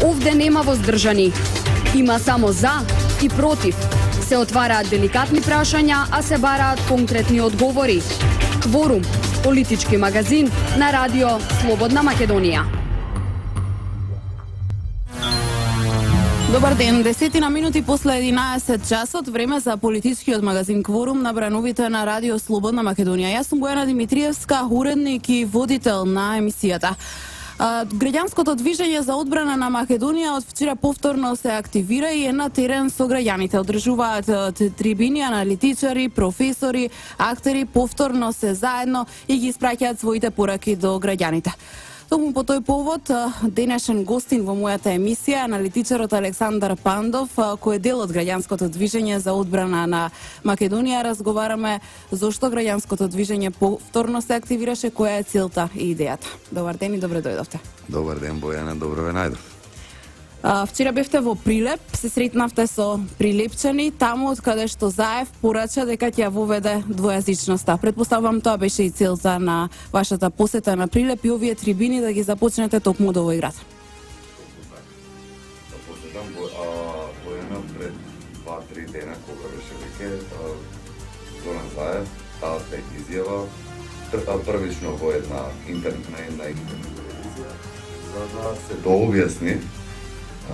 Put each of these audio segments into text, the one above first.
Овде нема воздржани. Има само за и против. Се отвараат деликатни прашања, а се бараат конкретни одговори. Кворум, политички магазин на радио Слободна Македонија. Добар ден, 10 минути после 11 часот, време за политичкиот магазин Кворум на брановите на радио Слободна Македонија. Јас сум Бојана Димитриевска, уредник и водител на емисијата. Граѓанското движење за одбрана на Македонија од вчера повторно се активира и е на терен со граѓаните. Одржуваат трибини, аналитичари, професори, актери, повторно се заедно и ги испраќаат своите пораки до граѓаните. Токму по тој повод, денешен гостин во мојата емисија, аналитичарот Александар Пандов, кој е дел од граѓанското движење за одбрана на Македонија. Разговараме зошто граѓанското движење повторно се активираше, која е целта и идејата. Добар ден и добре дојдовте. Добар ден, Бојана, добро ве најдов. Вчера бевте во Прилеп, се сретнавте со прилепчани, таму од каде што Заев порача дека ќе ја воведе двојазичноста. Предпоставам тоа беше и целта на вашата посета на Прилеп и овие трибини да ги започнете токму до овој град. Да посетам Бојана пред 2-3 дена кога беше веќе Зоран Заев таа изјава првично во една интернетна телевизија за да се дообјасни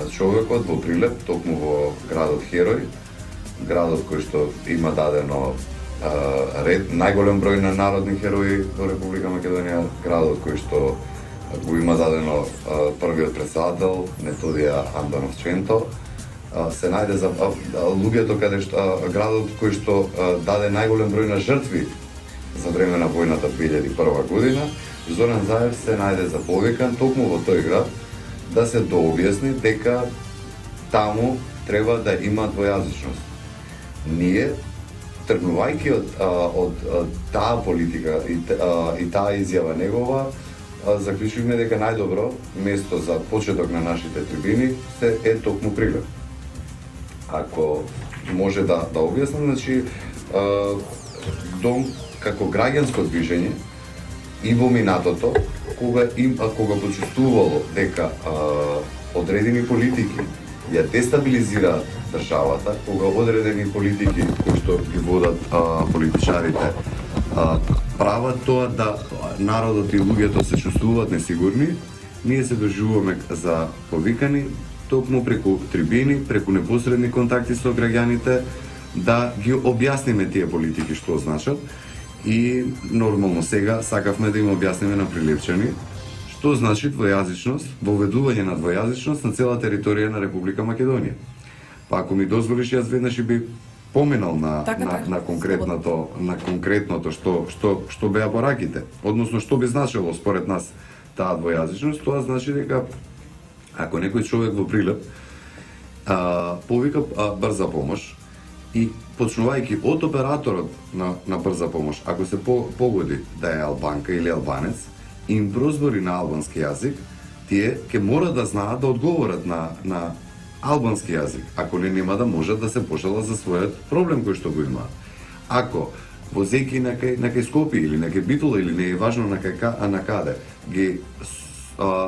човекот во Прилеп, токму во градот Херој, градот кој што има дадено ред, најголем број на народни херои во Република Македонија, градот кој што го има дадено првиот председател Методија Андонов Ченто, се најде за луѓето каде што градот кој што даде најголем број на жртви за време на војната 2001 година. Зоран Заев се најде за повикан токму во тој град да се дообјасни дека таму треба да има двојазичност. Ние, тргнувајќи од таа политика и таа изјава негова, заклучивме дека најдобро место за почеток на нашите трибини е токму Прилеп. Ако може да објаснам, значи, дом како граѓанско движење и во минатото, кога почувствувало дека одредени политики ја дестабилизираат државата, кога одредени политики кои што ги водат политичарите прават тоа да народот и луѓето се чувствуваат несигурни, ние се доживуваме за повикани токму преку трибини, преку непосредни контакти со граѓаните да ги објасниме тие политики што значат. И нормално сега сакавме да им објасниме на прилепчани што значи двојазичност, воведување на двојазичност на цела територија на Република Македонија. Па ако ми дозволиш, јас веднаш би поминал на конкретното што беа пораките, односно што би значило според нас таа двојазичност. Тоа значи дека ако некој човек во Прилеп повика брза помош и почнувајќи од операторот на брза помош, ако се погоди да е албанка или албанец, им прозвори на албански јазик, тие ќе мора да знаат да одговорат на албански јазик, ако не нема да можат да се пошалат за својот проблем кој што го има. Ако возејќи на кај Скопје или на кај Битола или не е важно на каде, ги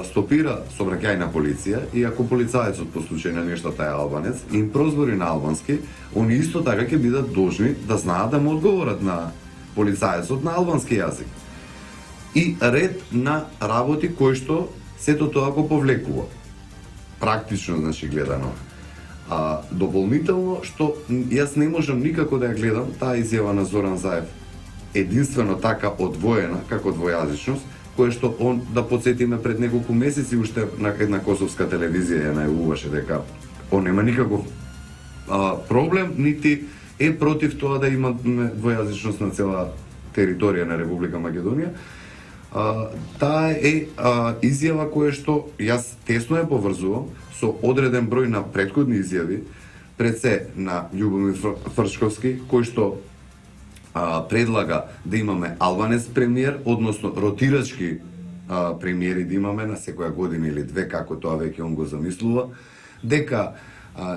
стопира сообраќајна полиција и ако полицаецот по случај на нештата е албанец им прозвори на албански, они исто така ќе бидат должни да знаат да му одговорат на полицаецот на албански јазик. И ред на работи кои што сето тоа го повлекува. Практично, значи, гледано. Дополнително, што јас не можам никако да ја гледам таа изјава на Зоран Заев единствено така одвоена како двојазичност, кое што он, да подсетиме, пред неколку месеци уште на една косовска телевизија ја најавуваше дека он нема никаков проблем, нити е против тоа да има двојазичност на цела територија на Република Македонија. Таа е изјава која што јас тесно ја поврзувам со одреден број на претходни изјави, пред се на Љубомир Фршковски, кој што предлага да имаме албанец премиер, односно ротирачки премиери да имаме на секоја година или две, како тоа веќе он го замислува, дека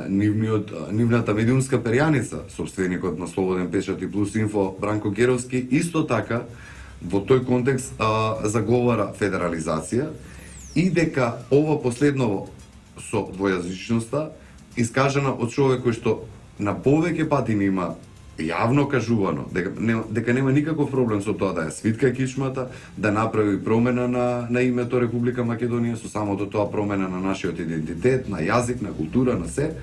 нивната медиумска перјаница, собственикот на Слободен печат и Плюс Инфо, Бранко Геровски, исто така во тој контекст заговара федерализација и дека ова последново со двојазичноста, искажана од човек кој што на повеќе пати има јавно кажувано дека нема никаков проблем со тоа да ја свитка кичмата, да направи промена на името Република Македонија, со самото тоа промена на нашиот идентитет, на јазик, на култура, на се.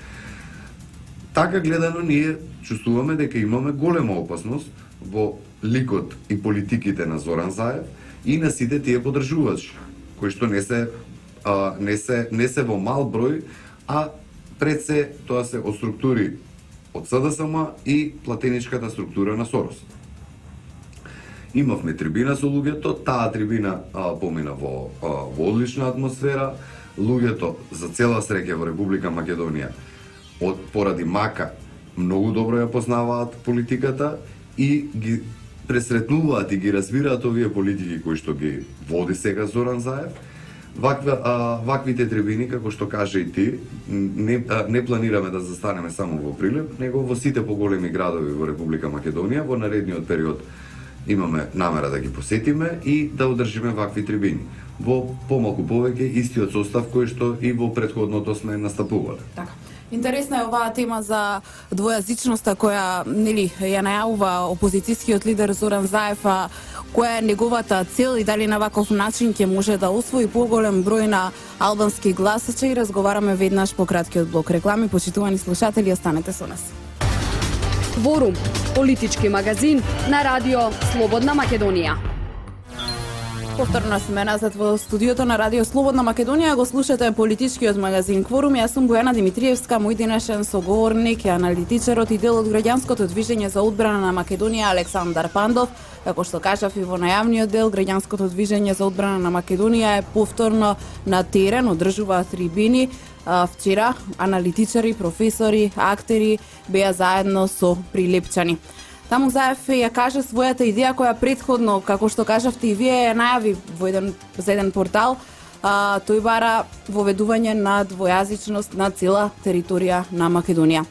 Така гледано ние чувствуваме дека имаме голема опасност во ликот и политиките на Зоран Заев и на сите тие поддржувачи, кои што не се во мал број, а пред се тоа се од структури од СДСМ и платеничката структура на Сорос. Имавме трибина со луѓето, таа трибина помина во одлична атмосфера, луѓето за цела среќа во Република Македонија поради мака многу добро ја познаваат политиката и ги пресретнуваат и ги разбираат овие политики кои што ги води сега Зоран Заев. Ваквите трибини, како што каже и ти, не планираме да застанеме само во Прилеп, него во сите поголеми градови во Република Македонија. Во наредниот период имаме намера да ги посетиме и да одржиме вакви трибини. Во помалку повеќе истиот состав кој што и во претходното сме настапувале. Така. Интересна е оваа тема за двојазичноста која ја најавува опозицијскиот лидер Зоран Заев, која е неговата цел и дали на ваков начин ќе може да освои поголем број на албански гласачи. И разговараме веднаш по краткиот блок реклами. Почитувани слушатели, останете со нас. Кворум, политички магазин на радио Слободна Македонија. Повторно сме назад во студиото на Радио Слободна Македонија. Го слушате политичкиот магазин Кворум. Јас сум Бојана Димитриевска, мој денешен соговорник е аналитичарот и дел од граѓанското движење за одбрана на Македонија Александар Пандов. Како што кажав и во најавниот дел, граѓанското движење за одбрана на Македонија е повторно на терен, одржува трибини. Вчера аналитичари, професори, актери беа заедно со прилепчани. Таму Заев ја каже својата идеја која претходно, како што кажавте и вие, ја најави за еден портал. Тој бара воведување на двојазичност на цела територија на Македонија.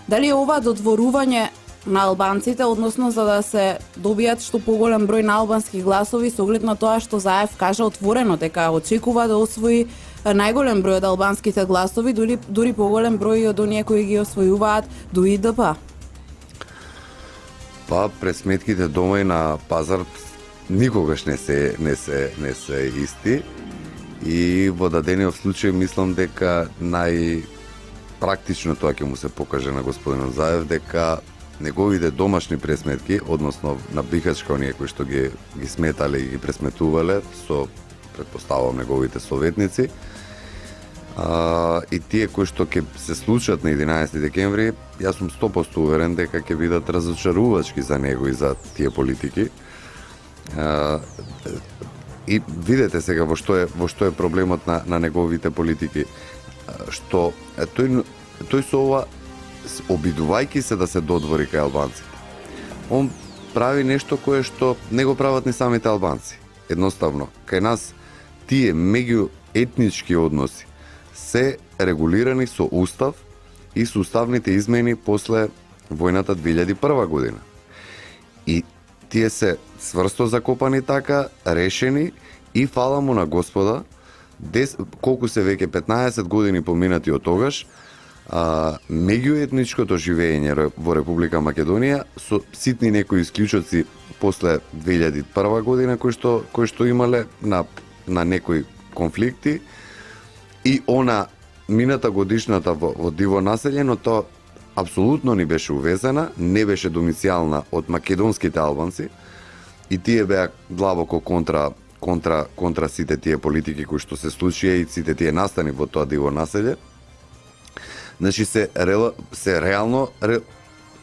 Дали е ова додворување на албанците, односно за да се добијат што поголем број на албански гласови, со оглед на тоа што Заев кажа отворено дека очекува да освои најголем број од албанските гласови, дури поголем број од оние кои ги освојуваат до ИДП? Па, пресметките дома и на пазар никогаш не се исти и во дадениот случај мислам дека најпрактично тоа ќе му се покаже на господинот Заев, дека неговите домашни пресметки, односно на Бихачка оние кои што ги сметале и ги пресметувале со, предпоставувам, неговите советници, и тие кои што ќе се случат на 11 декември, јас сум 100% уверен дека ќе бидат разочарувачки за него и за тие политики. И видете сега во што е проблемот на неговите политики, што тој со ова, обидувајќи се да се додвори кај албанците, он прави нешто кое што не го прават ни самите албанци. Едноставно, кај нас тие меѓуетнички односи се регулирани со устав и со уставните измени после војната 2001 година. И тие се сврсто закопани така, решени и фала му на Господа, колку се веќе 15 години поминати од тогаш, меѓуетничкото живење во Република Македонија со ситни некои исклучоци после 2001 година кои што имале на некои конфликти и она мината годишната во диво населje, но тоа апсолутно не беше увезена, не беше домицијална од македонските албанци и тие беа длабоко контра сите тие политики кои што се случија и сите тие настани во тоа диво населje. Значи се реално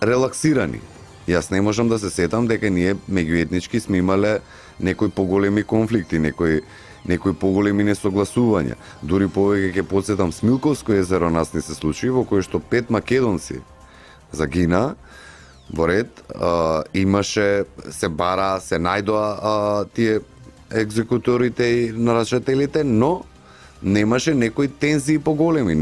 релаксирани. Јас не можам да се сетам дека ние меѓуетнички сме имале некои поголеми конфликти, некои поголеми несогласувања. Дури повеќе ќе потсетам Смилковско езеро нас не се случи, во кое што 5 македонци загина во ред, имаше, се бара, се најдоа тие екзекуторите и нарачателите, но немаше некои тензии поголеми.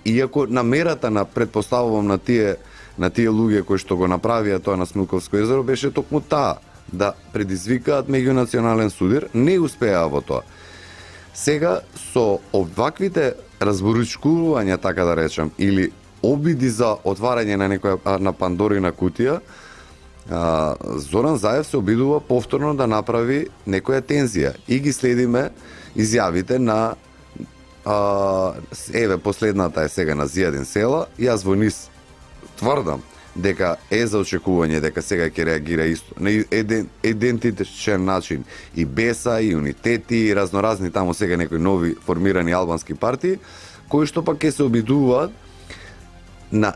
Иако намерата на, предпоставувам, на тие луѓе кои што го направија тоа на Смилковско езеро беше токму таа, да предизвикаат меѓунационален судир, не успеа во тоа. Сега со оваквите разборучкувања, така да речам, или обиди за отварање на некоја на Пандорина кутија, Зоран Заев се обидува повторно да направи некоја тензија и ги следиме изјавите на еве последната е сега на Зијадин Села. Јас во низ тврдам дека е за очекување дека сега ќе реагира исто на идентитичен начин и БЕСА, и Унитети, и разноразни таму сега некои нови формирани албански партии, кои што пак ќе се обидуваат на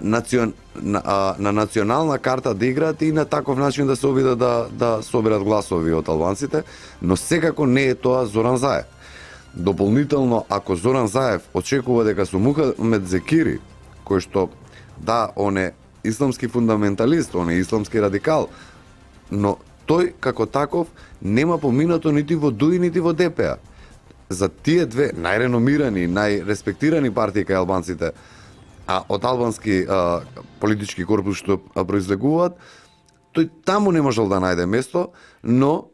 национална карта да играат и на таков начин да се обидат да соберат гласови од албанците, но секако не е тоа Зоран Заев. Дополнително, ако Зоран Заев очекува дека со Мухамед Зекири, кој што он е исламски фундаменталист, он е исламски радикал, но тој како таков нема поминато нити во ДУИ, нити во ДПА. За тие две најреномирани, најреспектирани партии кај албанците, а од албански политички корпус што произлегуваат, тој таму не можел да најде место, но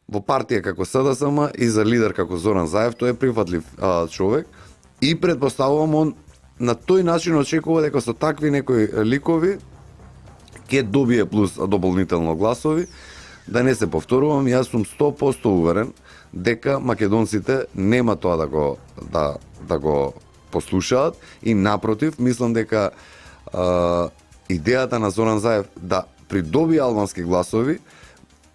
во партија како СДСМ и за лидер како Зоран Заев, тој е прифатлив човек и предпоставувам он на тој начин очекува дека со такви некои ликови ќе добие плюс дополнително гласови. Да не се повторувам, јас сум 100% уверен дека македонците нема тоа да го послушаат и напротив, мислам дека идејата на Зоран Заев да придобие албански гласови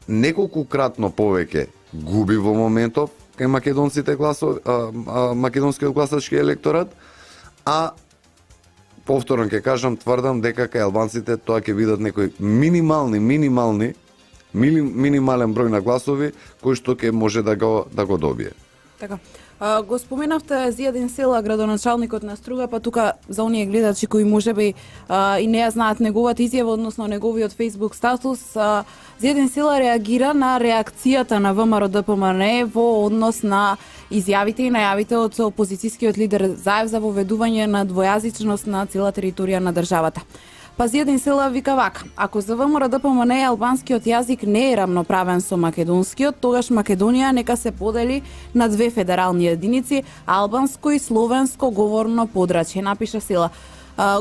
неколкукратно повеќе губи во моментов кај македонците гласови, македонскиот гласачки електорат, а повторно ќе кажам, тврдам дека кај албанците тоа ќе бидат некои минимален број на гласови кои што ќе може да го добие. Така. Го споменавте Зијадин Села, градоначалникот на Струга, па тука за оние гледачи кои можеби и не ја знаат неговата изјава, односно неговиот Facebook статус, Зијадин Села реагира на реакцијата на ВМРО ДПМН во однос на изјавите и најавите од опозицијскиот лидер Заев за воведување на двојазичност на цела територија на државата. Па Зијадин Села вика вака: ако за ВМРО ДПМН албанскиот јазик не е рамноправен со македонскиот, тогаш Македонија нека се подели на две федерални единици, албанско и словенско говорно подрачје, напиша Села.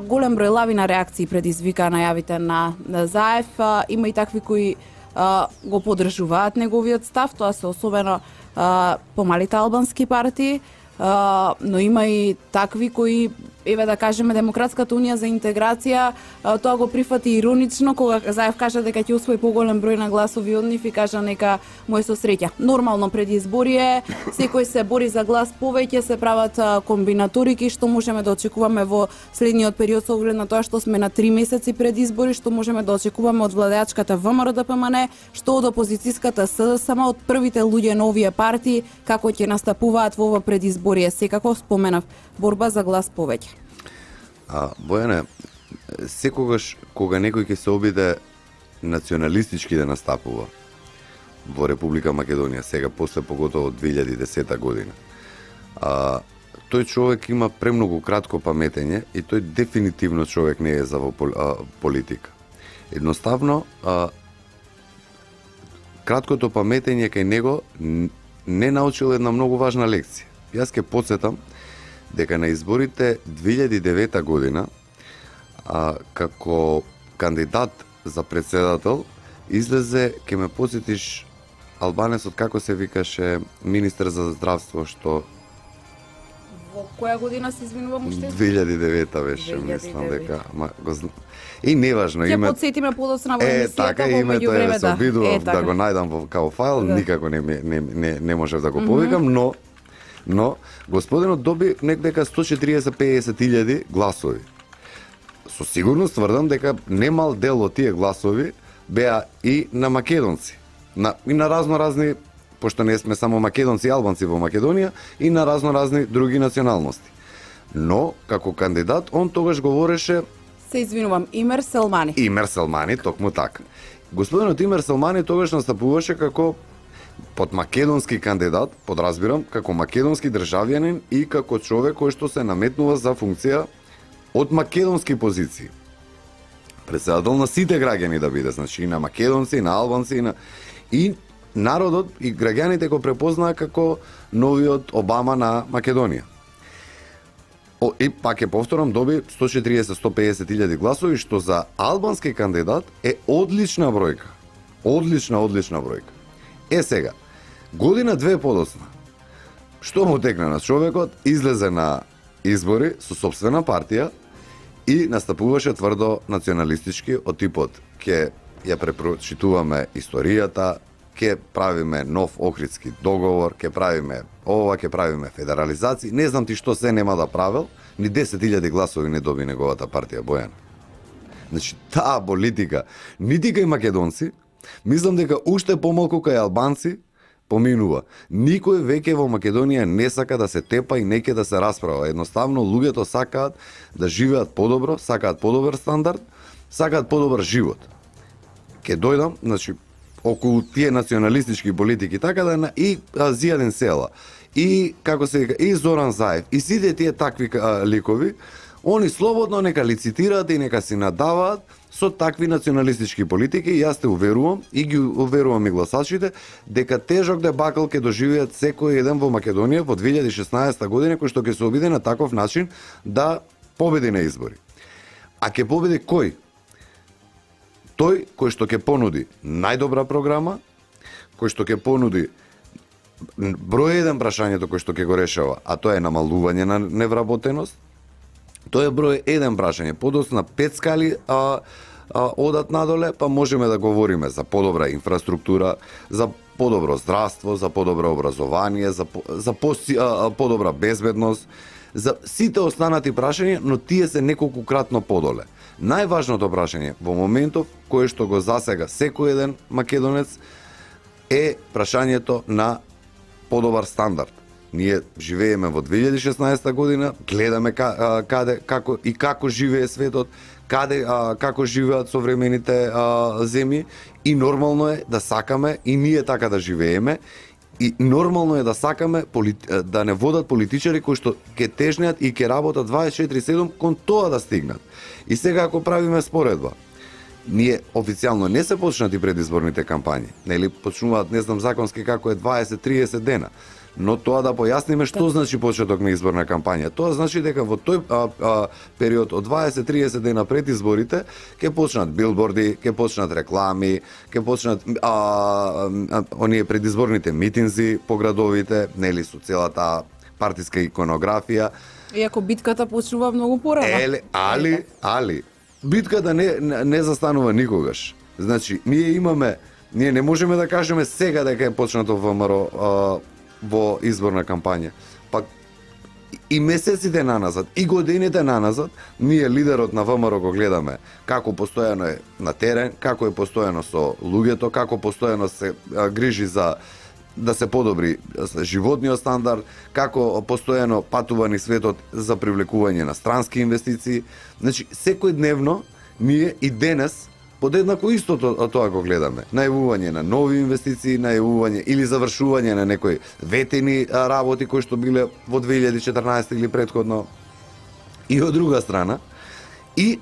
Голем број лавина реакции предизвика најавите на Заев, има и такви кои го поддржуваат неговиот став, тоа се особено помалите албански партии, но има и такви кои, еве да кажеме, Демократската унија за интеграција, тоа го прифати иронично кога Заев кажа дека ќе усвои поголем број на гласови од нив и кажа нека му е со среќа. Нормално пред избори е, секој се бори за глас повеќе, се прават комбинаторики, што можеме да очекуваме во следниот период со оглед на тоа што сме на 3 месеци пред избори, што можеме да очекуваме од владеачката ВМРО ДПМН, што од опозицијската СДСМ, од првите луѓе на овие партии, како ќе настапуваат во ова предизборие. Секако споменав, борба за глас повеќе. Бојане, секогаш кога некој ќе се обиде националистички да настапува во Република Македонија, сега после поготово 2010 година, тој човек има премногу кратко паметење и тој дефинитивно човек не е за политика. Едноставно, краткото паметење кај него не научил една многу важна лекција. Јас ќе потсетам дека на изборите 2009 година како кандидат за председател излезе, ќе ме потсетиш, албанецот како се викаше, министер за здравство, што во која година се извинувам уште? 2009 беше, 2009. Мислам дека и неважно име. Ќе потсетиме подоцна во емисијата, така, името е, се обидував да го најдам као файл, никако не можев да го повикам, но господинот доби некаде 140-50 илјади гласови. Со сигурност тврдам дека немал дел од тие гласови беа и на македонци, и на разноразни, пошто не сме само македонци и албанци во Македонија, и на разноразни други националности. Но, како кандидат, он тогаш говореше... Се извинувам, Имер Селмани. Имер Селмани, токму така. Господинот Имер Селмани тогаш настапуваше како под македонски кандидат, подразбирам, како македонски државјанин и како човек кој што се наметнува за функција од македонски позиции. Председател на сите граѓани да биде, значи и на македонци, и на албанци, и народот и граѓаните го препознаа како новиот Обама на Македонија. И пак е повторам, доби 140-150 илјади гласови, што за албански кандидат е одлична бројка. Одлична бројка. Сега, година-две подоцна, што му текна на човекот, излезе на избори со собствена партија и настапуваше тврдо националистички од типот ќе ја препрочитуваме историјата, ќе правиме нов Охридски договор, ќе правиме ова, ќе правиме федерализација, не знам ти што се нема да правил, ни 10.000 гласови не доби неговата партија Бојана. Значи, таа политика, нити кај македонци, мислам дека уште помалку кај албанци, поминува. Никој веќе во Македонија не сака да се тепа и неќе да се расправа. Едноставно, луѓето сакаат да живеат подобро, сакаат подобар стандард, сакаат подобар живот. Ке дојдам, значи, околу тие националистички политики, така да и Зијадин Села, и, како се вика, и Зоран Заев, и сите тие такви ликови, они слободно нека лицитираат и нека си надаваат со такви националистички политики. Јас те уверувам и ги уверувам и гласачите дека тежок дебакл ќе доживеат секој еден во Македонија во 2016 година, кој што ќе се обиде на таков начин да победи на избори. А ќе победи кој? Тој кој што ќе понуди најдобра програма, кој што ќе понуди број еден прашањето кој што ќе го решава, а тоа е намалување на невработеност. Тоа е број еден прашање. Подоцна 5 скали одат надоле, па можеме да говориме за подобра инфраструктура, за подобро здравство, за подобро образование, за подобра безбедност, за сите останати прашања, но тие се неколкукратно подоле. Најважното прашање во моментов кое што го засега секој еден македонец е прашањето на подобар стандард. Ние живееме во 2016 година, гледаме каде, како и како живее светот, каде како живеат современите земји и нормално е да сакаме и ние така да живееме и нормално е да сакаме да не водат политичари кои што ќе тежнеат и ќе работат 24/7 кон тоа да стигнат. И сега ако правиме споредба, ние официјално не се почнати предизборните кампањи, нели почнуваат, не знам законски како е 20-30 дена. Но тоа да појасниме што значи почеток на изборна кампања. Тоа значи дека во тој период од 20-30 дена пред изборите ќе почнат билборди, ќе почнат реклами, ќе почнат оние предизборните митинзи по градовите, нели со целата партиска иконографија. Иако битката почнува многу порано. Али битката не застанува никогаш. Значи, ние не можеме да кажеме сега дека е почнато ВМРО во изборна кампања. Пак и месеците наназад, и годините наназад, ние лидерот на ВМРО го гледаме како постојано е на терен, како е постојано со луѓето, како постојано се грижи за да се подобри животниот стандард, како постојано патува низ светот за привлекување на странски инвестиции. Значи, секојдневно ние и денес подеднако истото тоа го гледаме. Најавување на нови инвестиции, најавување или завршување на некои ветени работи кои што биле во 2014 или претходно. И од друга страна, и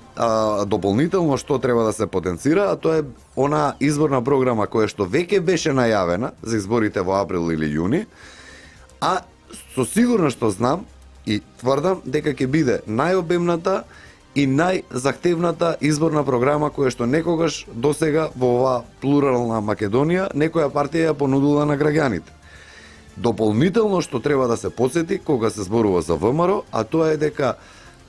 дополнително што треба да се потенцира, а тоа е она изборна програма која што веќе беше најавена за изборите во април или јуни, а со сигурно што знам и тврдам дека ќе биде најобемната и најзахтевната изборна програма која што некогаш досега во оваа плурална Македонија некоја партија ја понудила на граѓаните. Дополнително што треба да се потсети кога се зборува за ВМРО, а тоа е дека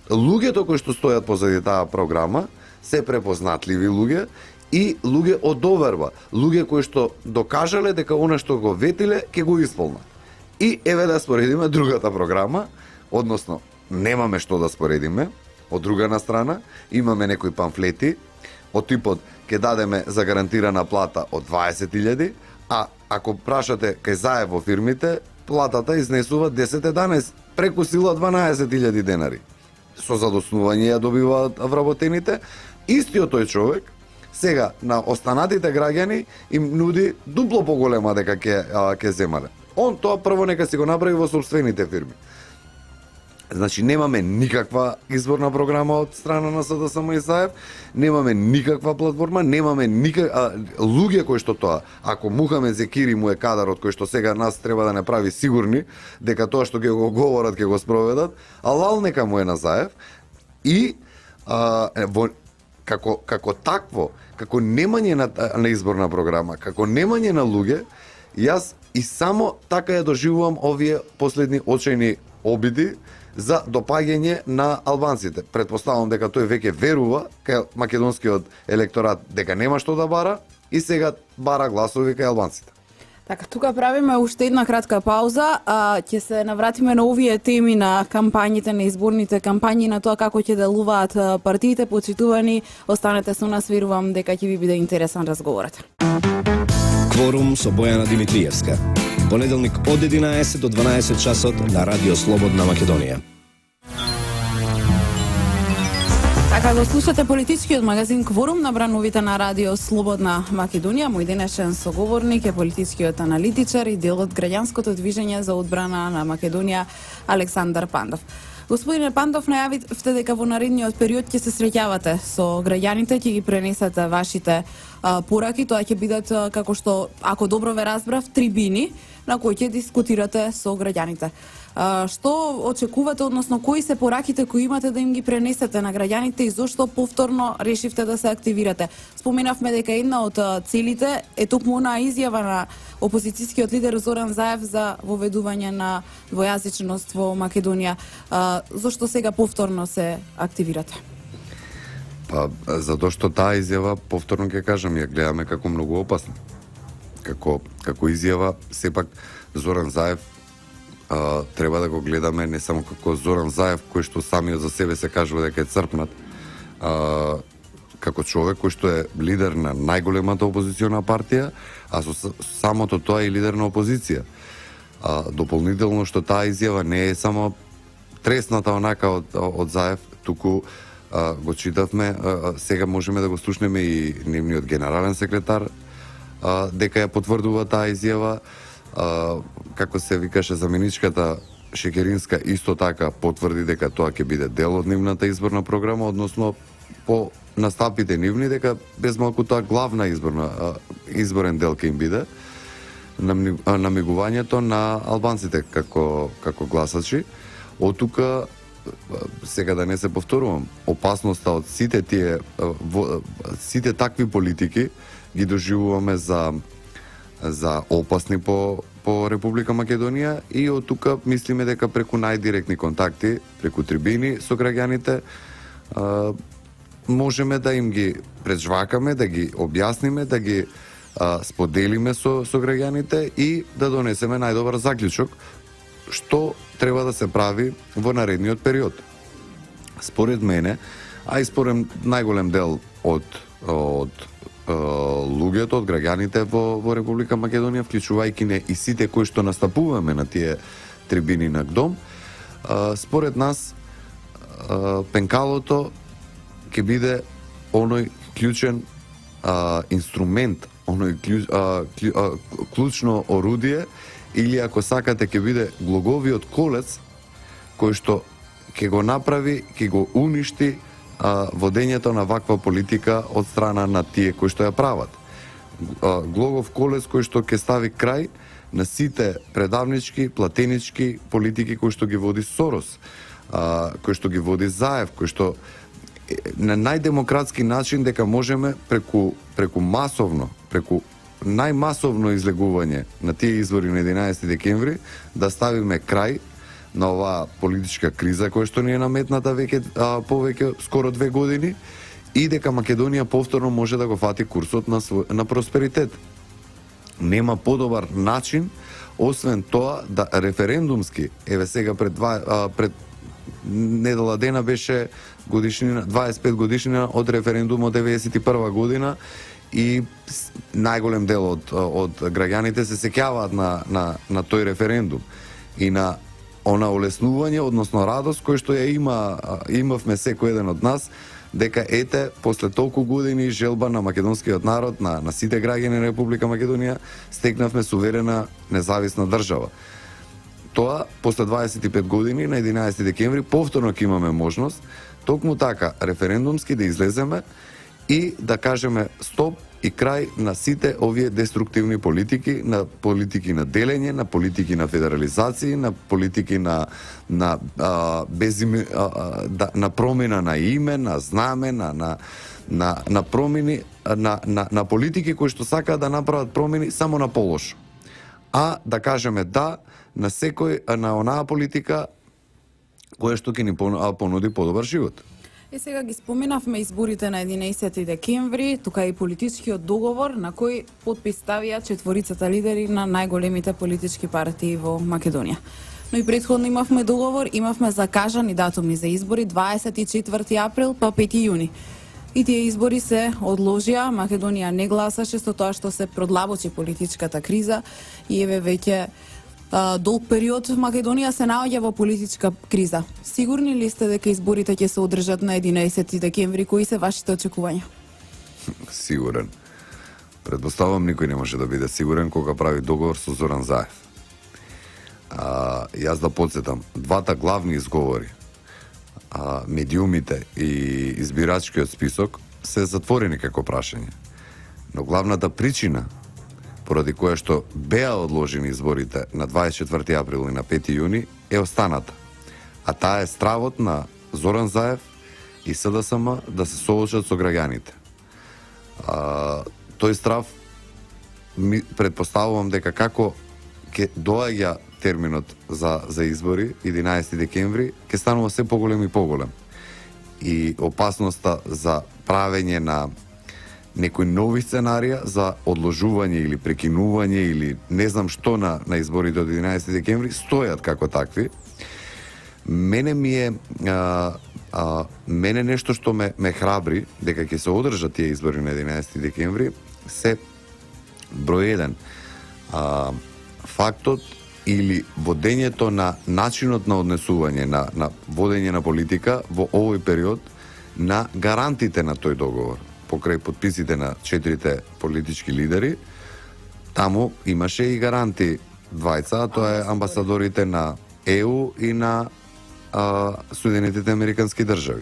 луѓето кои што стојат позади таа програма се препознатливи луѓе и луѓе од доверба, луѓе кои што докажале дека она што го ветиле ќе го исполнат. И еве да споредиме другата програма, односно немаме што да споредиме. Од друга страна, имаме некои памфлети од типот ќе дадеме за гарантирана плата од 20.000, а ако прашате кај Заев во фирмите, платата изнесува 10-11, преку сила 12.000 денари. Со задоснување ја добиваат вработените. Истиот тој човек сега на останатите граѓани им нуди дупло поголема дека ќе земале. Он тоа прво нека си го направи во собствените фирми. Значи немаме никаква изборна програма од страна на СДСМ и ЗАЕВ, немаме никаква платформа, немаме луѓе кои што тоа, ако Мухамед Зекири му е кадарот кој што сега нас треба да не прави сигурни дека тоа што ќе го говорат ќе го спроведат, алал нека му е на ЗАЕВ и како такво, како немање на изборна програма, како немање на луѓе, јас и само така ја доживувам овие последни очајни обиди за допаѓање на албанците. Претпоставувам дека тој веќе верува кај македонскиот електорат дека нема што да бара и сега бара гласови кај албанците. Така, тука правиме уште една кратка пауза, ќе се навратиме на овие теми на кампањите, на изборните кампањи, на тоа како ќе делуваат партиите, почитувани. Останете со нас, верувам дека ќе ви биде интересен разговорот. Кворум со Бојана Димитриевска. Понеделник од 11 до 12 часот на Радио Слободна Македонија. Така го слушате политичкиот магазин Кворум на брановите на Радио Слободна Македонија. Мој денешен соговорник е политичкиот аналитичар и дел од граѓанското движење за одбрана на Македонија Александар Пандов. Господине Пандов, најавивте дека во наредниот период ќе се среќавате со граѓаните, ќе ги пренесете вашите пораки. Тоа ќе бидат, како што, ако добро ве разбрав, трибини на кои ќе дискутирате со граѓаните. Што очекувате, односно кои се пораките кои имате да им ги пренесете на граѓаните и зошто повторно решивте да се активирате? Споменавме дека една од целите е токму онаа изјава на опозицијскиот лидер Зоран Заев за воведување на двојазичност во Македонија. Зошто сега повторно се активирате? Затоа што таа изјава, повторно ќе кажам, ја гледаме како многу опасна. Како изјава, сепак Зоран Заев треба да го гледаме не само како Зоран Заев, кој што самиот за себе се кажува дека е црпнат, како човек кој што е лидер на најголемата опозициона партија, а со самото тоа е лидер на опозиција. Дополнително што таа изјава не е само тресната онака од Заев, туку го читавме, сега можеме да го слушнеме и нивниот генерален секретар дека ја потврдува таа изјава. Како се викаше заменичката Шекеринска исто така потврди дека тоа ќе биде дел од нивната изборна програма, односно по настапите нивни дека безмалку тоа главна изборен дел ќе им биде намигувањето на албанците како гласачи. Од тука сега да не се повторувам, опасноста од сите такви политики ги доживуваме за опасни по Република Македонија и од тука мислиме дека преку најдиректни контакти, преку трибини со граѓаните, можеме да им ги преджвакаме, да ги објасниме, да ги споделиме со граѓаните и да донесеме најдобар заклучок што треба да се прави во наредниот период. Според мене, а и според најголем дел од луѓето, од граѓаните во Република Македонија, вклучувајќи не и сите кои што настапуваме на тие трибини на ГДОМ, според нас пенкалото ќе биде оној клучен инструмент, оној клучно орудие, или ако сакате ќе биде глоговиот колец кој што ќе го направи, ќе го уништи водењето на ваква политика од страна на тие кои што ја прават. Глогов колец кој што ќе стави крај на сите предавнички, платенички политики кои што ги води Сорос, кои што ги води Заев, кои што на најдемократски начин дека можеме преку најмасовно излегување на тие избори на 11 декември да ставиме крај на оваа политичка криза која што ни е наметната повеќе скоро 2 години и дека Македонија повторно може да го фати курсот на просперитет. Нема подобар начин освен тоа да референдумски, еве сега пред недела дена беше годишнина, 25 годишнина од референдумот 91 година и најголем дел од граѓаните се сеќаваат на тој референдум и на она олеснување, односно радост кој што ја имавме секој еден од нас, дека ете после толку години желба на македонскиот народ, на сите граѓани на Република Македонија, стекнавме суверена независна држава. тоа после 25 години на 11 декември повторно ќе имаме можност токму така референдумски да излеземе и да кажеме стоп и крај на сите овие деструктивни политики на делење, на политики на федерализација, на политики на промена на име, на знаме, на промени на политики кои што сакаат да направат промени само на полошо. А да кажеме да на секој на онаа политика која што ќе ни понуди подобар живот. И сега ги споменавме изборите на 11 декември, тука и политичкиот договор на кој подпис ставија четворицата лидери на најголемите политички партии во Македонија. Но и претходно имавме договор, имавме закажани датуми за избори 24 април па 5 јуни. И тие избори се одложија, Македонија не гласаше со тоа што се продлабочи политичката криза и еве веќе долг период Македонија се наоѓа во политичка криза. Сигурни ли сте дека изборите ќе се одржат на 11 декември? Кои се вашите очекувања? Сигурен. Предпоставувам никој не може да биде сигурен кога прави договор со Зоран Заев. Јас да подсетам, двата главни изговори, медиумите и избирачкиот список се затворени како прашање. Но главната причина поради која што беа одложени изборите на 24 април и на 5 јуни е останата. А таа е стравот на Зоран Заев и СДСМ да се соочат со граѓаните. Тој страв предпоставувам дека како ќе доаѓа терминот за избори 11 декември ќе станува се поголем и поголем. И опасноста за правење на некои нови сценарија за одложување или прекинување или не знам што на изборите од 11 декември стојат како такви. Мене нешто што ме храбри дека ќе се одржат тие избори на 11 декември се број 1 фактот или водењето на начинот на однесување на водење на политика во овој период на гарантите на тој договор покрај подписите на 4 политички лидери. Таму имаше и гаранти двајца, а тоа е амбасадорите на ЕУ и на Соединетите Американски држави.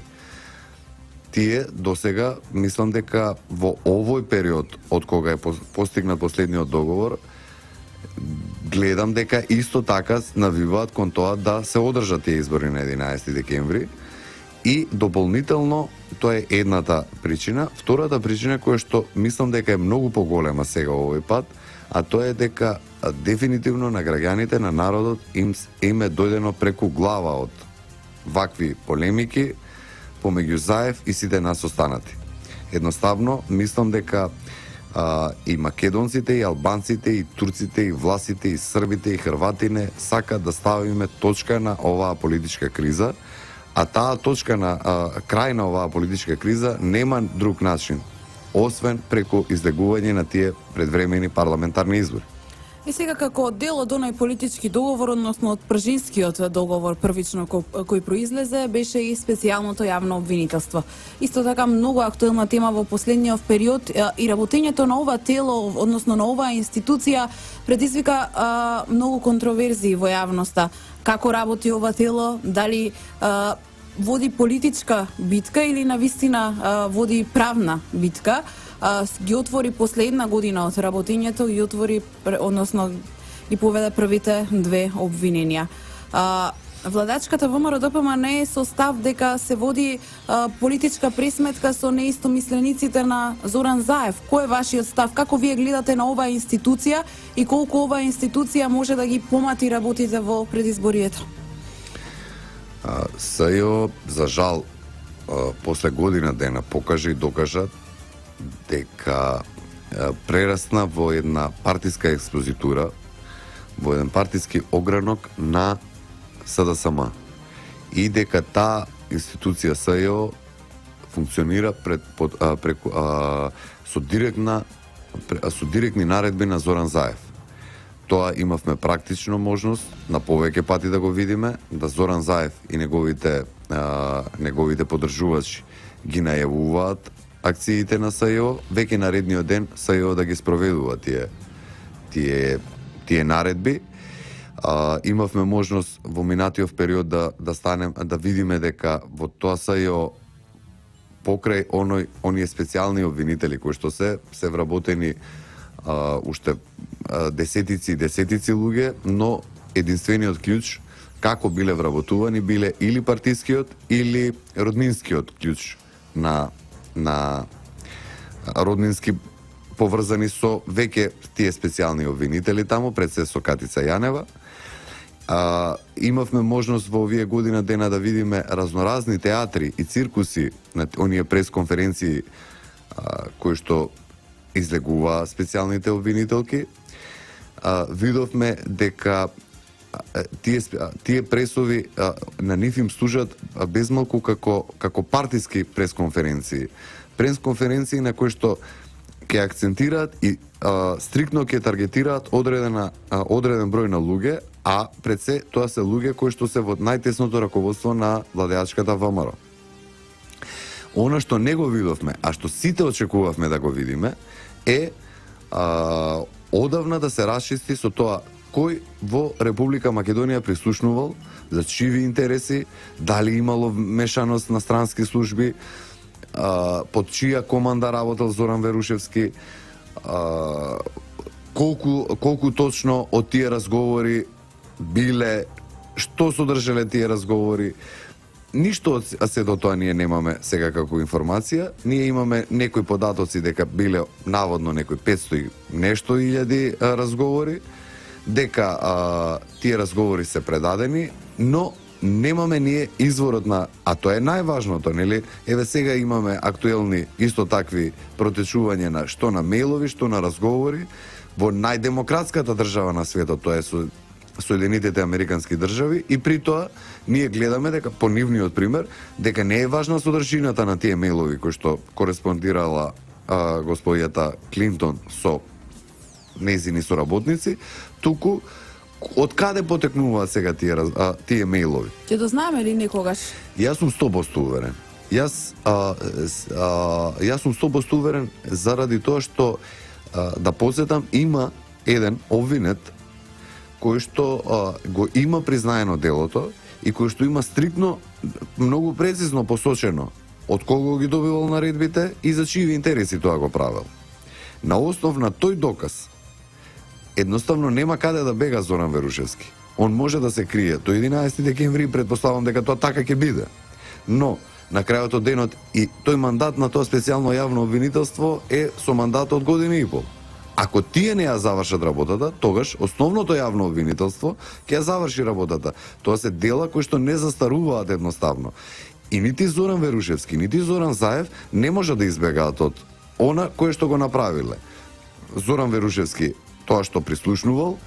Тие досега мислам дека во овој период од кога е постигнат последниот договор, гледам дека исто така навиваат кон тоа да се одржат тие избори на 11 декември. И дополнително, тоа е едната причина. Втората причина која што мислам дека е многу поголема сега овој пат, а тоа е дека дефинитивно на граѓаните, на народот им е дојдено преку глава од вакви полемики помеѓу Заев и сите нас останати. Едноставно, мислам дека и македонците, и албанците, и турците, и власите, и србите, и хрватине сакаат да ставиме точка на оваа политичка криза, а таа точка на крај на оваа политичка криза нема друг начин, освен преку излегување на тие предвремени парламентарни избори. И сега како дел од оној политички договор, односно од пржинскиот договор првично кој произлезе, беше и специјалното јавно обвинителство. Исто така многу актуелна тема во последниот период и работењето на ова тело, односно на оваа институција, предизвика многу контроверзии во јавноста. Како работи ова тело, дали води политичка битка или навистина води правна битка. Ги отвори последна година од работењето и отвори, односно ги поведе првите две обвиненија. Владачката ВМРО ДПМН е со став дека се води политичка пресметка со неистомислениците на Зоран Заев. Кој е вашиот став? Како вие гледате на оваа институција и колку оваа институција може да ги помати работите во предизборието? СЈО, за жал, после година дена покажа и докажа дека прерасна во една партиска експозитура, во еден партиски огранок на СДСМ и дека таа институција СЈО функционира со директни наредби на Зоран Заев. Тоа имавме практично можност на повеќе пати да го видиме, да Зоран Заев и неговите поддржувачи ги најавуваат акциите на СЈО, веќе наредниот ден СЈО да ги спроведува тие наредби. Имавме можност во минатиот период да станем, да видиме дека во тоа СЈО покрај оние специјални обвинители кои што се вработени уште десетици и десетици луѓе, но единствениот клjuč како биле вработувани биле или партискиот или роднинскиот клjuč на роднински поврзани со веќе тие специјални обвинители таму, пред се со Катица Јанева. Имавме можност во овие година дена да видиме разноразни театри и циркуси на оние пресконференции кои што излегуваа специјалните обвинителки. Видовме дека тие пресови на нив им служат безмалку како партиски пресконференции. Пресконференции на кои што ќе акцентираат и стриктно ќе таргетираат одреден број на луѓе, а пред се тоа се луѓе кои што се во најтесното раководство на владеачката ВМРО. Она што не го видовме, а што сите очекувавме да го видиме, е одавна да се расчисти со тоа кој во Република Македонија прислушнувал, за чиви интереси, дали имало мешаност на странски служби, под чија команда работел Зоран Верушевски, колку точно од тие разговори биле, што содржале тие разговори. Ништо од сето тоа ние немаме сега како информација. Ние имаме некои податоци дека биле наводно некои 500 и нешто илјади разговори, дека тие разговори се предадени, но немаме ние изворот на, а тоа е најважното, нели? Еве сега имаме актуелни исто такви протечувања на што на мејлови, што на разговори во најдемократската држава на светот, тоа е Соединетите Американски држави, и при тоа ние гледаме дека по нивниот пример дека не е важна содржината на тие мејлови кои што кореспондирала господјата Клинтон со нејзини соработници, туку од каде потекнуваат сега тие мејлови? Ќе дознаеме ли некогаш? Јас сум 100% уверен. Јас сум 100% уверен заради тоа што, да подсетам, има еден обвинет кој што го има признаено делото и кој што има стриктно, многу прецизно посочено од кого ги добивал наредбите и за чиви интереси тоа го правел. На основ на тој доказ едноставно нема каде да бега Зоран Верушевски. Он може да се крие до 11 декември, предпоставам дека тоа така ќе биде. Но на крајот од денот и тој мандат на тоа специјално јавно обвинителство е со мандат од година и пол. Ако тие не ја завршат работата, тогаш основното јавно обвинителство ќе ја заврши работата. Тоа се дела кои што не застаруваат едноставно. И нити Зоран Верушевски, нити Зоран Заев не може да избегаат од она кое што го направиле. Зоран Верушевски тоа што прислушнувал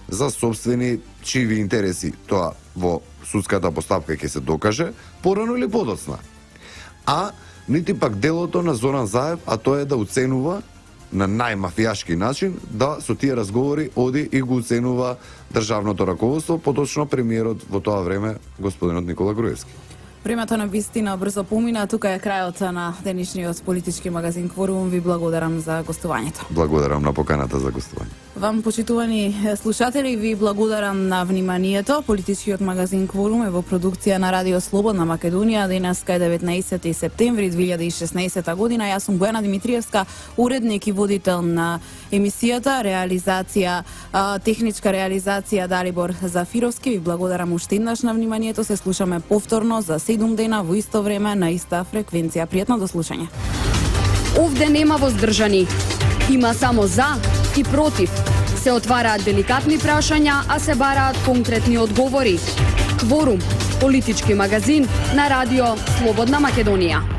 за собствени чиви интереси, тоа во судската постапка ќе се докаже порано или подоцна. А нити пак делото на Зоран Заев, а тоа е да оценува на најмафијашки начин, да со тие разговори оди и го оценува државното раководство, поточно премиерот во тоа време, господинот Никола Груевски. Времето на вистина брзо помина, тука е крајот на денешниот политички магазин Кворум. Ви благодарам за гостувањето. Благодарам на поканата за гостување. Вам, почитувани слушатели, ви благодарам на вниманието. Политичкиот магазин Кворум е во продукција на Радио Слободна Македонија. Денеска е 19 септември 2016 година. Јас сум Бојана Димитриевска, уредник и водител на емисијата. Техничка реализација Далибор Зафировски. Ви благодарам уште еднаш на вниманието. Се слушаме повторно за 7 дена во исто време на иста фреквенција. Пријатно до слушање. Овде нема воздржани. Има само за и против. Се отвараат деликатни прашања, а се бараат конкретни одговори. Кворум, политички магазин на Радио Слободна Македонија.